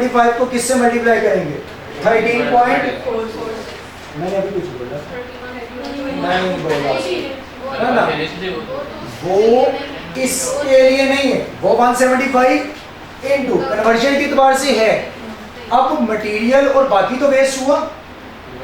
175 को किससे मल्टीप्लाई करेंगे? 13 पॉइंट, मैंने अभी कुछ बोला नहीं बोला है ना, वो इसके लिए नहीं है, वो 175 इंटू कन्वर्जन के एतबार से है। अब मटेरियल और बाकी तो वेस्ट हुआ,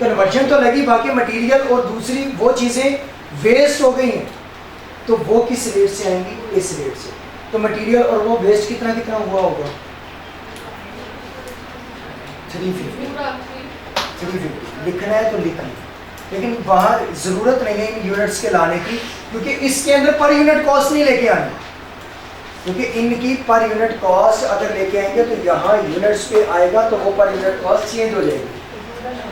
कन्वर्जन तो लगी, बाकी मटेरियल और दूसरी वो चीज़ें वेस्ट हो गई हैं, तो वो किस रेट से आएंगी? इस रेट से। तो मटेरियल और वो वेस्ट कितना कितना हुआ होगा? 350 लिखना है तो लिखना, लेकिन वहाँ ज़रूरत नहीं है इन यूनिट्स के लाने की, क्योंकि इसके अंदर पर यूनिट कॉस्ट नहीं लेके आनी, क्योंकि इनकी पर यूनिट कॉस्ट अगर लेके आएंगे तो यहाँ यूनिट्स पे आएगा तो वो पर यूनिट कॉस्ट चेंज हो जाएगी।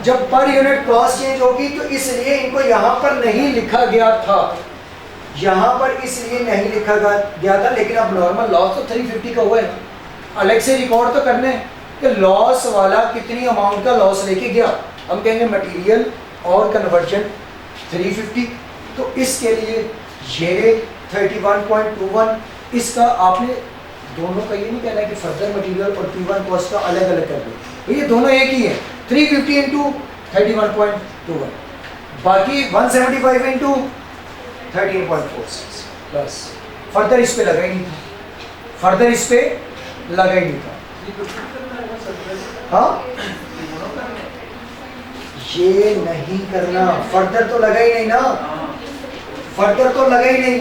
जब पर यूनिट कॉस्ट चेंज होगी तो इसलिए इनको यहाँ पर नहीं लिखा गया था, यहाँ पर इसलिए नहीं लिखा गया था, लेकिन अब नॉर्मल लॉस तो 350 का हुआ है, अलग से रिकॉर्ड तो करने कि लॉस वाला कितनी अमाउंट का लॉस लेके गया। हम कहेंगे मटेरियल और कन्वर्जन 350, तो इसके लिए ये 31.21, इसका आपने दोनों का ये नहीं कहना है कि फर्दर मटेरियल और P1 कॉस्ट का अलग अलग कर दो, ये दोनों एक ही है, 350 इंटू 31.21, बाकी 175 इंटू 13.46 बस। फर्दर इस पे लगा ही नहीं था, फर्दर इस पे लगा ही नहीं था। हाँ ये नहीं करना, फर्दर तो लगा ही नहीं ना, फर्दर तो लगा ही नहीं,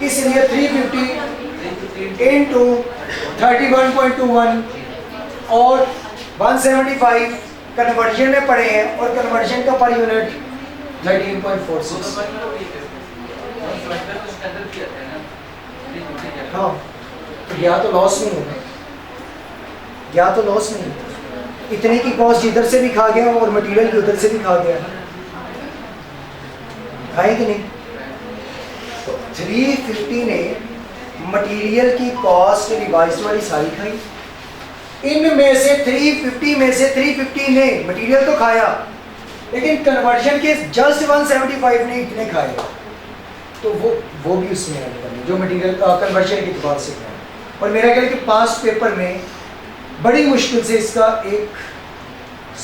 इसलिए 350 इंटू 31.21 और 175 कन्वर्जन में पड़े हैं, और कन्वर्जन का पर यूनिट 13.46। हाँ तो या तो लॉस नहीं होगा, या तो लॉस नहीं होगा, इतने की कॉस्ट इधर से भी खा गया और मटेरियल उधर से भी खा गया, खाए कि नहीं? तो 350 ने मटेरियल की कॉस्ट रिवाइज्ड वाली सारी खाई, इनमें से 350 में से 350 ने मटेरियल तो खाया, लेकिन कन्वर्जन के जस्ट 175 ने इतने खाए, तो वो भी उसमें ऐड करनी जो मटेरियल कन्वर्जन के एतबार से खाए। और मेरा ख्याल कि पास्ट पेपर में बड़ी मुश्किल से इसका एक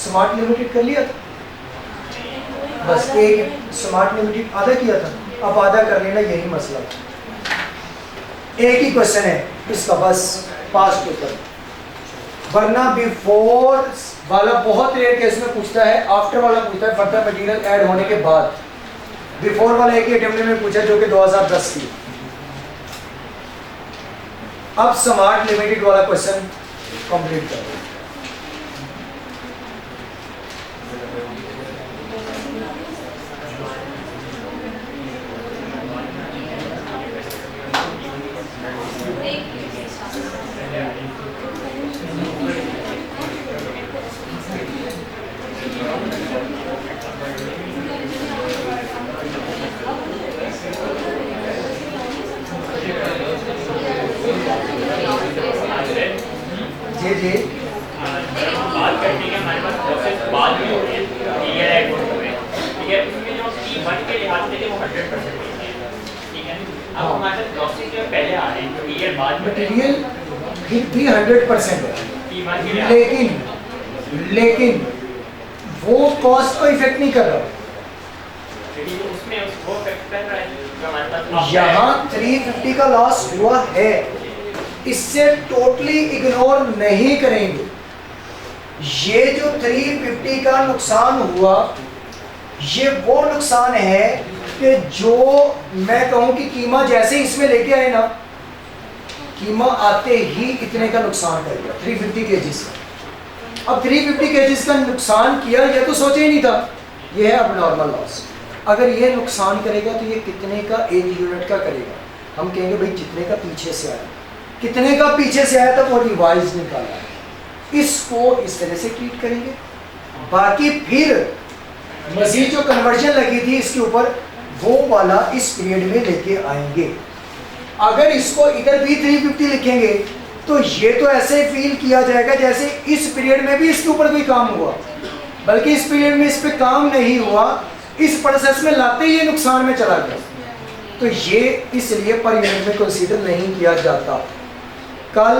स्मार्ट लिमिटेड कर लिया था, बस एक स्मार्ट लिमिटेड आधा किया था, अब आधा कर लेना यही मसला था। एक ही क्वेश्चन है इसका बस पास्ट पेपर, वरना बिफोर वाला बहुत रेयर केस में पूछता है, आफ्टर वाला पूछता है फर्दर मटेरियल ऐड होने के बाद। बिफोर वाला एक ही अटेम्प्ट में पूछा जो कि 2010 की। अब स्मार्ट लिमिटेड वाला क्वेश्चन कंप्लीट करो। जी बात करनी है हमारे पास प्रोसेस बाद में हो रही है, क्लियर है कोड में, ठीक है, उसमें जो T1 के लिहाज से वो 100% है, ठीक है। अब हमारे पास प्रोसेस जो पहले आ रहे हैं, क्लियर बाद में मटेरियल फिर भी 100% है, T1 के लेकिन वो कॉस्ट को इफेक्ट नहीं कर रहा, उसमें वो इफेक्ट कर रहा है जो हमारे पास यहाँ 350 का लॉस हुआ है, इससे टोटली इग्नोर नहीं करेंगे। ये जो 350 का नुकसान हुआ, ये वो नुकसान है कि जो मैं कहूँ कि कीमा जैसे इसमें लेके आए ना, कीमा आते ही इतने का नुकसान कर गया 350 केजीज का। अब 350 केजीज का नुकसान किया, ये तो सोचा ही नहीं था, ये है अब नॉर्मल लॉस। अगर ये नुकसान करेगा तो ये कितने का एक यूनिट का करेगा? हम कहेंगे भाई जितने का पीछे से आया, कितने का पीछे से आया था वो रिवाइज निकाला, इसको इस तरह से ट्रीट करेंगे। बाकी फिर मजीद जो कन्वर्जन लगी थी इसके ऊपर, वो वाला इस पीरियड में लेके आएंगे। अगर इसको इधर भी 350 लिखेंगे तो ये तो ऐसे फील किया जाएगा जैसे इस पीरियड में भी इसके ऊपर कोई काम हुआ, बल्कि इस पीरियड में इस पे काम नहीं हुआ, इस प्रोसेस में लाते ही ये नुकसान में चला गया। तो ये इसलिए पर यूनिट में कंसीडर नहीं किया जाता। कल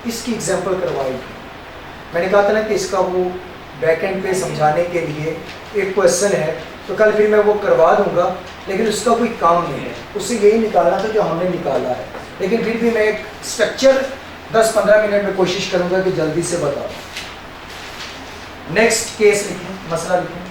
इसकी एग्जांपल करवाई थी। मैंने कहा था ना कि इसका वो बैकएंड पे समझाने के लिए एक क्वेश्चन है, तो कल फिर मैं वो करवा दूंगा, लेकिन उसका कोई काम नहीं है, उससे यही निकालना था जो हमने निकाला है। लेकिन फिर भी मैं एक स्ट्रक्चर 10-15 मिनट में कोशिश करूंगा कि जल्दी से बता दूं। नेक्स्ट केस लिखें, मसला लिखें।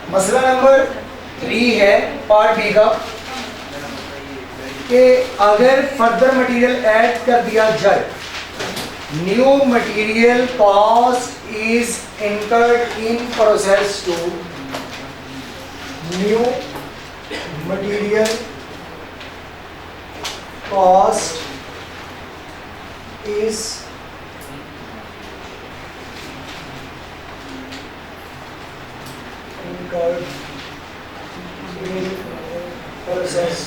मसला नंबर 3 है पार्ट बी का, कि अगर फर्दर मटेरियल ऐड कर दिया जाए, new material cost is incurred in process two, new material cost is incurred in process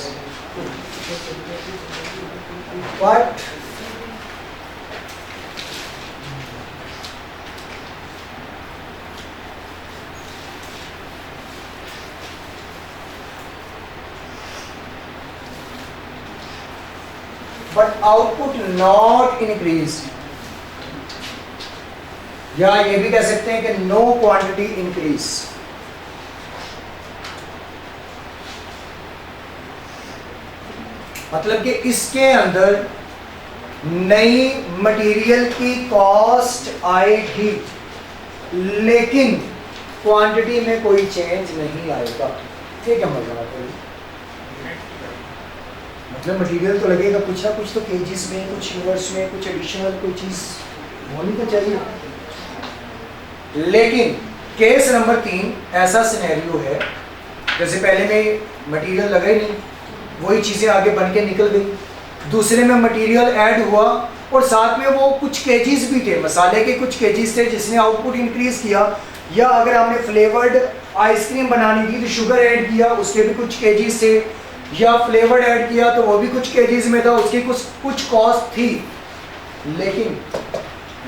but output not increased, या ये भी कह सकते हैं कि no quantity increase। मतलब कि इसके अंदर नई मटेरियल की कॉस्ट आएगी, लेकिन क्वांटिटी में कोई चेंज नहीं आएगा। ये क्या मतलब है? मतलब मटेरियल तो लगेगा कुछ ना कुछ, तो केजीज में, कुछ यूनिट्स में, कुछ एडिशनल कोई चीज होनी तो चाहिए। लेकिन केस नंबर 3 ऐसा सिनेरियो है, जैसे पहले में मटेरियल लगा ही नहीं, वही चीज़ें आगे बन के निकल गई। दूसरे में मटेरियल ऐड हुआ और साथ में वो कुछ केजीज भी थे, मसाले के कुछ केजीज थे जिसने आउटपुट इंक्रीज किया। या अगर हमने फ्लेवर्ड आइसक्रीम बनानी थी तो शुगर ऐड किया, उसके भी कुछ केजीज थे। या फ्लेवर्ड ऐड किया तो वो भी कुछ केजीज में था, उसकी कुछ कॉस्ट थी। लेकिन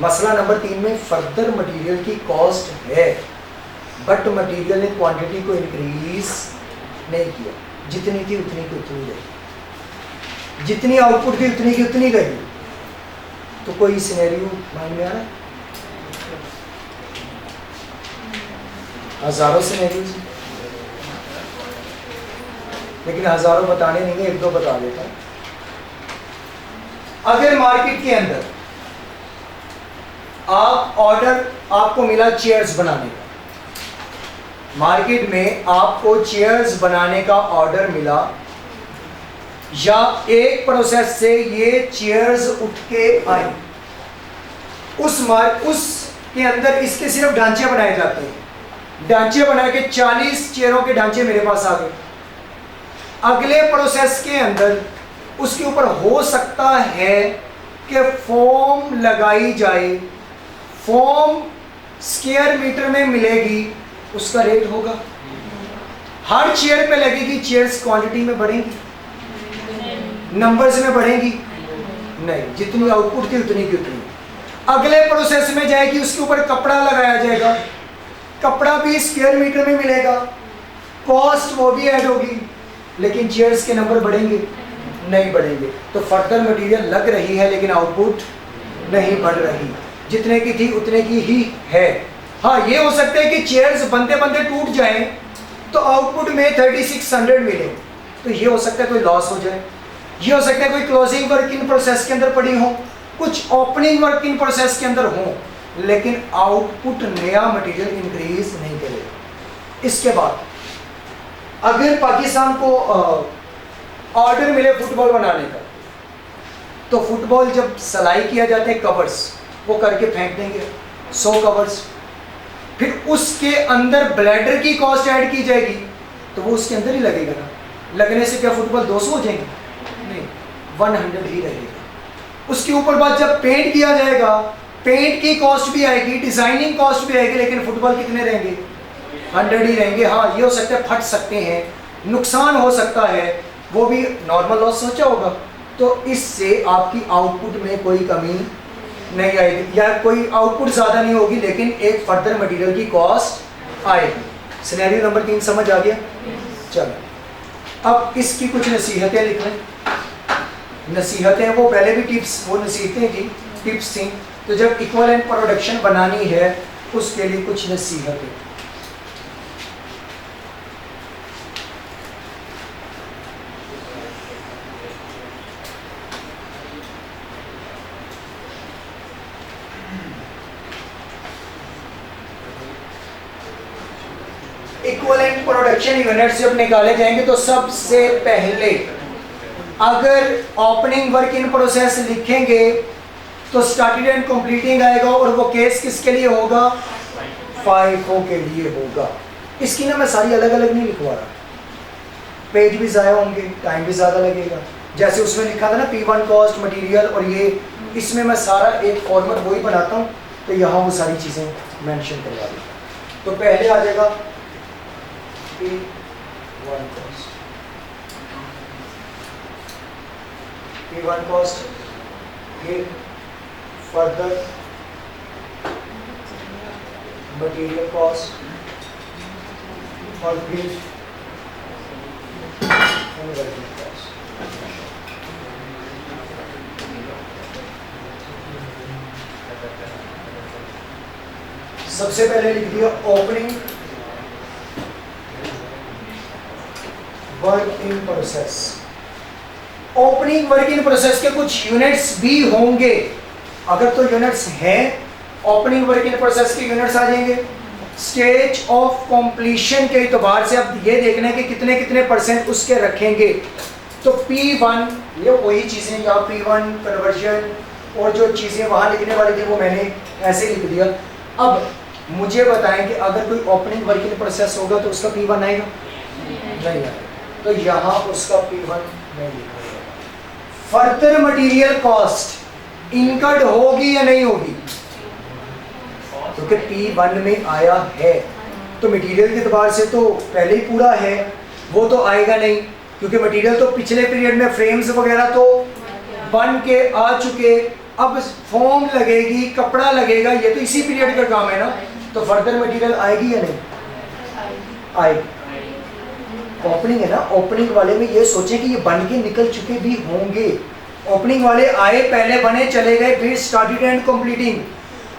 मसला नंबर 3 में फर्दर मटेरियल की कॉस्ट है, बट मटेरियल ने क्वांटिटी को इंक्रीज नहीं किया, जितनी थी उतनी की उतनी गई, जितनी आउटपुट थी उतनी की उतनी गई। तो कोई सिनेरियो माइंड में आ रहा है? हजारों सिनेरियो, लेकिन हजारों बताने नहीं है, 1-2 बता देता हूं। अगर मार्केट के अंदर आपको मिला चेयर्स बनाने का, मार्केट में आपको चेयर्स बनाने का ऑर्डर मिला, या एक प्रोसेस से ये चेयर्स उठ के आई, उसके अंदर इसके सिर्फ ढांचे बनाए जाते हैं, ढांचे बना के 40 चेयरों के ढांचे मेरे पास आ गए। अगले प्रोसेस के अंदर उसके ऊपर हो सकता है कि फोम लगाई जाए, फोम स्क्वायर मीटर में मिलेगी, उसका रेट होगा। हर चेयर पे लगेगी, चेयर्स क्वांटिटी में बढ़ेंगी, नंबर्स में बढ़ेंगी नहीं, जितनी आउटपुट थी उतनी की उतनी। अगले प्रोसेस में जाएगी, उसके ऊपर कपड़ा लगाया जाएगा, कपड़ा भी स्क्वायर मीटर में मिलेगा, कॉस्ट वो भी ऐड होगी, लेकिन चेयर्स के नंबर बढ़ेंगे नहीं बढ़ेंगे। तो फर्दर मटेरियल लग रही है लेकिन आउटपुट नहीं बढ़ रही, जितने की थी उतने की ही है। हाँ, ये हो सकता है कि चेयर्स बनते बनते टूट जाएं तो आउटपुट में 3600 मिले, तो ये हो सकता है कोई लॉस हो जाए। ये हो सकता है कोई क्लोजिंग वर्क इन प्रोसेस के अंदर पड़ी हो, कुछ ओपनिंग वर्क इन प्रोसेस के अंदर हो, लेकिन आउटपुट नया मटेरियल इंक्रीज नहीं करेगा। इसके बाद अगर पाकिस्तान को ऑर्डर मिले फुटबॉल बनाने का, तो फुटबॉल जब सिलाई किया जाता है कवर्स वो करके फेंक देंगे 100 कवर्स, फिर उसके अंदर ब्लैडर की कॉस्ट ऐड की जाएगी तो वो उसके अंदर ही लगेगा ना। लगने से क्या फुटबॉल 200 हो जाएंगे? नहीं, 100 ही रहेगा। उसके ऊपर बाद जब पेंट किया जाएगा, पेंट की कॉस्ट भी आएगी, डिजाइनिंग कॉस्ट भी आएगी, लेकिन फुटबॉल कितने रहेंगे? 100 ही रहेंगे। हाँ, ये हो सकता है फट सकते हैं, नुकसान हो सकता है, वो भी नॉर्मल लॉस सोचा होगा। तो इससे आपकी आउटपुट में कोई कमी नहीं आएगी या कोई आउटपुट ज़्यादा नहीं होगी, लेकिन एक फर्दर मटेरियल की कॉस्ट आएगी। सिनेरियो नंबर 3 समझ आ गया? चलो अब इसकी कुछ नसीहतें लिख लें। नसीहतें वो पहले भी टिप्स, वो नसीहतें थी, टिप्स थी। तो जब इक्विवेलेंट प्रोडक्शन बनानी है उसके लिए कुछ नसीहतें। इक्विवेलेंट प्रोडक्शन यूनिट जब निकाले जाएंगे तो सबसे पहले अगर ओपनिंग वर्क इन प्रोसेस लिखेंगे तो स्टार्टेड एंड कंप्लीटिंग आएगा, और वो केस किसके लिए होगा? FIFO के लिए होगा। इसकी ना मैं सारी अलग अलग नहीं लिखवा रहा, पेज भी ज़ाया होंगे, टाइम भी ज़्यादा लगेगा। जैसे उसमें लिखा था ना P1 कॉस्ट मटेरियल, और ये इसमें मैं सारा एक फॉर्मेट वही बनाता हूँ, तो यहाँ वो सारी चीज़ें मेंशन करवा दूँ। तो पहले आ जाएगा P1 कॉस्ट, P1 कॉस्ट, फिर फर्दर मटेरियल कॉस्ट, और फिर वर्किंग कॉस्ट। सबसे पहले लिख दिया opening work in process. Opening work in process के कुछ यूनिट्स भी होंगे। अगर तो यूनिट्स हैं, ओपनिंग वर्क इन प्रोसेस के यूनिट्स आ जाएंगे। स्टेज ऑफ कंप्लीशन के एतबार से अब ये देखना है कि कितने कितने परसेंट उसके रखेंगे। तो P1 ये वही चीज़ें, या P1 कन्वर्जन और जो चीज़ें वहाँ लिखने वाली थी वो मैंने ऐसे लिख दिया। अब मुझे बताएं कि अगर कोई ओपनिंग वर्क इन प्रोसेस होगा तो उसका P1 आएगा? नहीं आएगा, तो यहाँ उसका P1 नहीं लिखा जाएगा। फर्दर मटेरियल कॉस्ट इनकर्ड होगी या नहीं होगी? क्योंकि P1 में आया है तो मटेरियल के एतबार से तो पहले ही पूरा है, वो तो आएगा नहीं, क्योंकि मटेरियल तो पिछले पीरियड में फ्रेम्स वगैरह तो बन के आ चुके। अब फॉर्म लगेगी, कपड़ा लगेगा, ये तो इसी पीरियड का काम है ना। तो फर्दर मटेरियल आएगी या नहीं? आएगी। ओपनिंग है ना, ओपनिंग वाले में ये सोचें कि ये बन के निकल चुके भी होंगे। ओपनिंग वाले आए, पहले बने, चले गए, फिर स्टार्टेड एंड कंप्लीटिंग।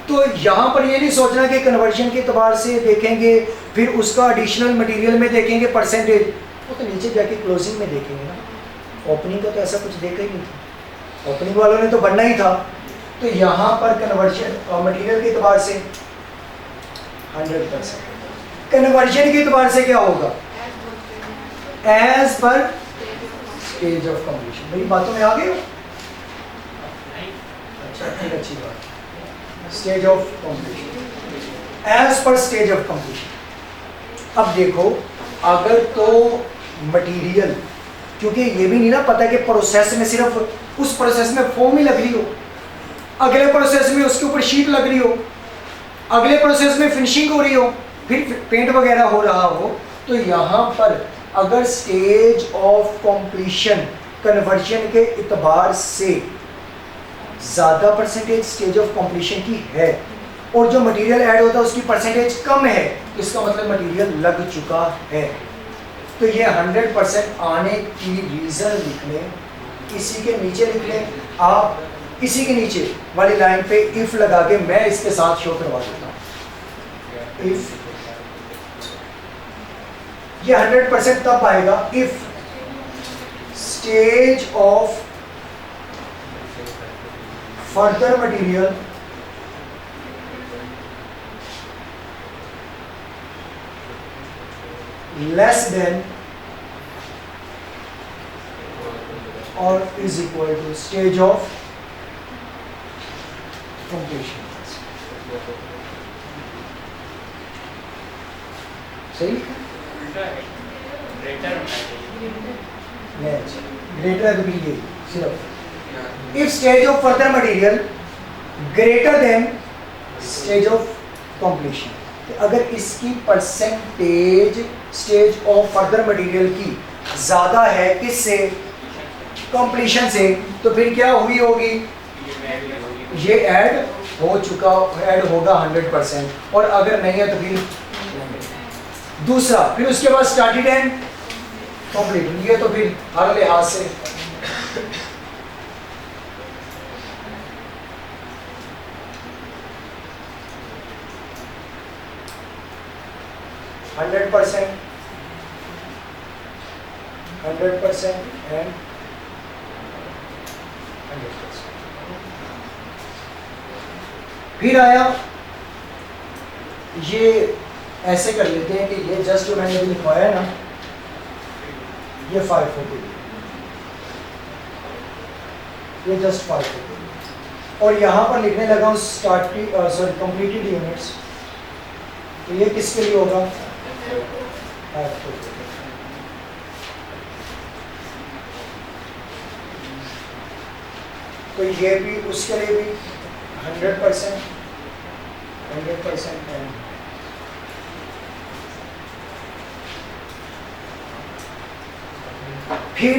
तो यहाँ पर ये नहीं सोचना कि कन्वर्जन के एतबार से देखेंगे, फिर उसका एडिशनल मटेरियल में देखेंगे परसेंटेज, वो तो नीचे जाके क्लोजिंग में देखेंगे ना। ओपनिंग का तो ऐसा कुछ देखा ही नहीं था, ओपनिंग वालों ने तो बनना ही था। तो यहाँ पर कन्वर्जन मटेरियल के एतबार से 100%। कन्वर्जन के एतबार से क्या होगा? As per stage of completion. मेरी बातों में आ गए हो? अच्छा, ठीक, अच्छी बात। Stage of completion, as per stage of completion. अब देखो, अगर तो मटेरियल, क्योंकि ये भी नहीं ना पता कि प्रोसेस में सिर्फ उस प्रोसेस में फोम ही लग रही हो, अगले प्रोसेस में उसके ऊपर शीट लग रही हो, अगले प्रोसेस में फिनिशिंग हो रही हो, फिर पेंट वगैरह हो रहा हो, तो यहाँ पर अगर स्टेज ऑफ कंप्लीशन कन्वर्जन के इतबार से ज़्यादा परसेंटेज स्टेज ऑफ कंप्लीशन की है और जो मटेरियल ऐड होता है उसकी परसेंटेज कम है, तो इसका मतलब मटेरियल लग चुका है। तो ये 100% आने की रीज़न लिख लें, इसी के नीचे लिख लें। आप इसी के नीचे वाली लाइन पे इफ़ लगा के मैं इसके साथ शो करवा देता हूँ। इफ़ ये 100% तब आएगा if stage of further material less than or is equal to stage of completion। सही उल्टा है, ग्रेटर होना चाहिए। ग्रेटर है तो भी ये सिर्फ if stage of further material greater than stage of completion, अगर इसकी percentage stage of further material की ज्यादा है किससे, कंप्लीशन से, तो फिर क्या हुई होगी, ये ऐड हो चुका, ऐड होगा 100%, और अगर नहीं है तो फिर दूसरा, फिर उसके बाद स्टार्टेड एंड कंप्लीट, ये तो फिर हर लिहाज से हंड्रेड परसेंट एंड 100%। फिर आया, ये ऐसे कर लेते हैं कि ये जस्ट जो मैंने अभी लिखवाया है ना, ये 5 हो गई, ये जस्ट 5 हो गई, और यहाँ पर लिखने लगा हूँ स्टार्ट की सॉरी कंप्लीटेड यूनिट्स, तो ये किसके लिए होगा, तो ये भी उसके लिए भी 100% एंड फिर